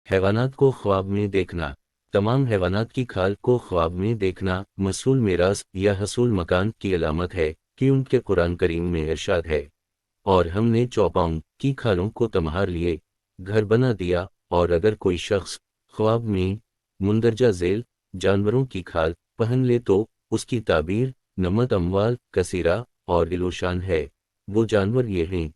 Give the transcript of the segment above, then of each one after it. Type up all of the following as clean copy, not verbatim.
हैवानात को ख्वाब में देखना। तमाम हैवानात की खाल को ख्वाब में देखना मसूल मिरास या हसूल मकान की अलामत है कि उनके कुरान करीम में इरशाद है, और हमने चौपाओं की खालों को तमहार लिए घर बना दिया। और अगर कोई शख्स ख्वाब में मुंदरजा झेल जानवरों की खाल पहन ले तो उसकी ताबीर नमत अमवाल कसीरा और इलोशान है। वो जानवर ये हैं: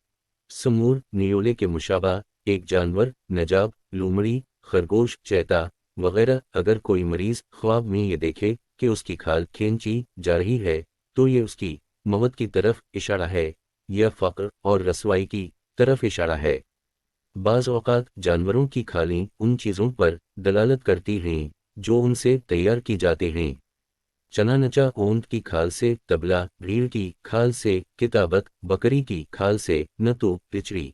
समूर नियोले के मुशाबा, एक जानवर, नजाब, लूमड़ी, खरगोश, चैता वगैरह। अगर कोई मरीज ख्वाब में ये देखे कि उसकी खाल खींची जा रही है तो ये उसकी मौत की तरफ इशारा है या फ़क्र और रसवाई की तरफ इशारा है। बाज़ औक़ात जानवरों की खालें उन चीज़ों पर दलालत करती हैं जो उनसे तैयार की जाते हैं। चना नचा ऊंट की खाल से तबला, भीड़ की खाल से किताबत, बकरी की खाल से नतु पिचड़ी,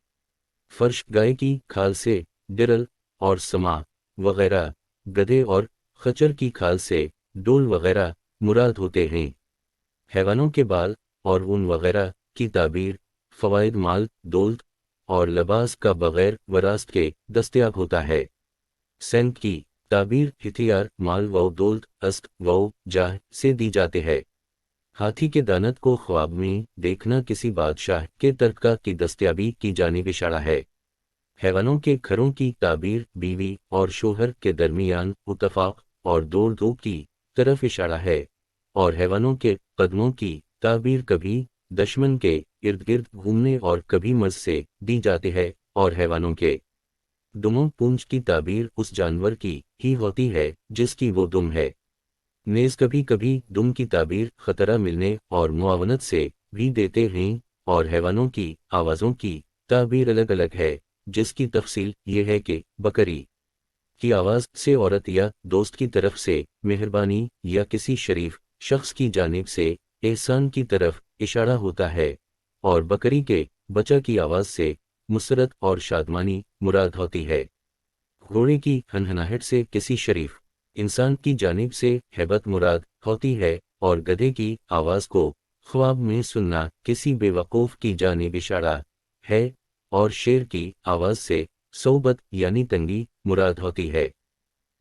फर्श गाय की खाल से डिरल और समा वगैरह, गधे और खच्चर की खाल से डोल वगैरह मुराद होते हैं। हैवानों के बाल और ऊन वगैरह की ताबीर फ़वाइद माल, दौलत और लिबास का बगैर वरासत के दस्तयाब होता है। सैन्त की ताबीर हथियार, माल व दौलत, अस्क व जाह से दी जाती है। हाथी के दानत को ख्वाब में देखना किसी बादशाह के तरका की दस्तयाबी की जानिब इशारा है। हैवानों के घरों की ताबीर बीवी और शोहर के दरमियान इत्तेफाक और दौड़ धूप की तरफ इशारा है। और हैवानों के कदमों की ताबीर कभी दुश्मन के इर्द गिर्द घूमने और कभी मर्ज से दी जाती है। और हैवानों के दुमों पूंछ की ताबीर उस जानवर की ही होती है जिसकी वो दुम है। नेज़ कभी कभी दुम की ताबीर खतरा मिलने और मुआवनत से भी देते हैं। और हैवानों की आवाज़ों की ताबीर अलग अलग है, जिसकी तफसील ये है कि बकरी की आवाज़ से औरत या दोस्त की तरफ से मेहरबानी या किसी शरीफ शख्स की जानिब से एहसान की तरफ इशारा होता है। और बकरी के बच्चा की आवाज़ से मुसरत और शादमानी मुराद होती है। घोड़े की हनहनाहट से किसी शरीफ इंसान की जानिब से हैबत मुराद होती है। और गधे की आवाज़ को ख्वाब में सुनना किसी बेवकूफ़ की जानिब इशारा है। और शेर की आवाज़ से सोबत यानी तंगी मुराद होती है।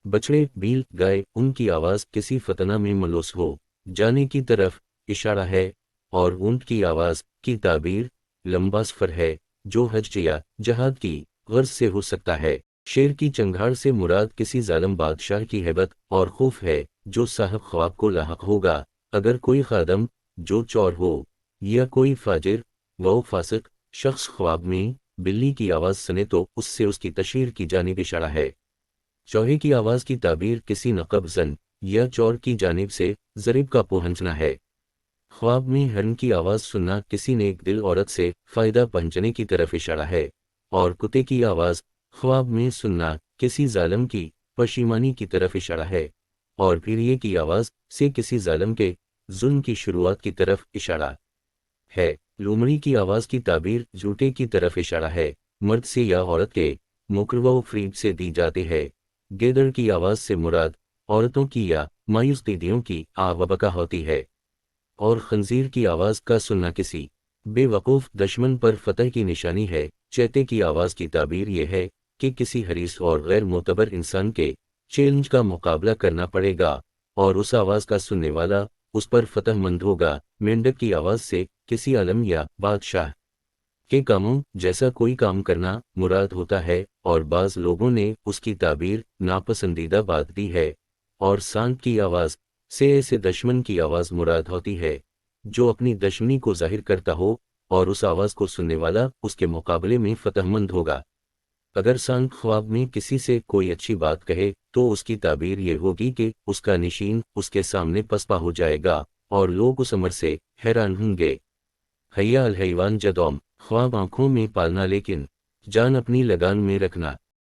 बछड़े, बील, गाय, उनकी आवाज़ किसी फतना में मलूस हो जाने की तरफ इशारा है। और ऊंट की आवाज़ की ताबीर लंबा सफ़र है जो हज या जहाद की गर्ज से हो सकता है। शेर की चंगाड़ से मुराद किसी जालिम बादशाह की हैबत और खौफ है जो साहब ख्वाब को लाहक होगा। अगर कोई खादम जो चोर हो या कोई फाजिर व फासिक शख्स ख्वाब में बिल्ली की आवाज़ सुने तो उससे उसकी तशहीर की जानिब इशारा है। चौहे की आवाज़ की ताबीर किसी नक़ब जन या चोर की जानिब से ज़रीब का पहुँचना है। ख्वाब में हरन की आवाज़ सुनना किसी नेक दिल औरत से फ़ायदा पहुँचने की तरफ इशारा है। और कुत्ते की आवाज़ ख्वाब में सुनना किसी जालिम की पशीमानी की तरफ इशारा है। और भेड़िए की आवाज़ से किसी जालिम के जुल्म की शुरुआत की तरफ इशारा है। लूमड़ी की आवाज़ की ताबीर झूठे की तरफ इशारा है, मर्द से या औरत के मुकर व फ़रीब से दी जाती है। गेदड़ की आवाज़ से मुराद औरतों की या मायूस दीदियों की आवबका होती है। और खंजीर की आवाज़ का सुनना किसी बेवकूफ़ दुश्मन पर फतह की निशानी है। चैते की आवाज़ की ताबीर यह है कि किसी हरीस और गैर मोतबर इंसान के चैलेंज का मुकाबला करना पड़ेगा और उस आवाज़ का सुनने वाला उस पर फतहमंद होगा। मेंढक की आवाज़ से किसी आलम या बादशाह के कामों जैसा कोई काम करना मुराद होता है। और बाज़ लोगों ने उसकी ताबीर नापसंदीदा बात दी है। और सांप की आवाज़ से ऐसे दुश्मन की आवाज़ मुराद होती है जो अपनी दुश्मनी को जाहिर करता हो और उस आवाज़ को सुनने वाला उसके मुकाबले में फतहमंद होगा। अगर सांप ख्वाब में किसी से कोई अच्छी बात कहे तो उसकी ताबीर ये होगी कि उसका निशीन उसके सामने पसपा हो जाएगा और लोग उस अमर से हैरान होंगे। हय्या अल हैवान जदौम, ख्वाब आंखों में पालना लेकिन जान अपनी लगान में रखना।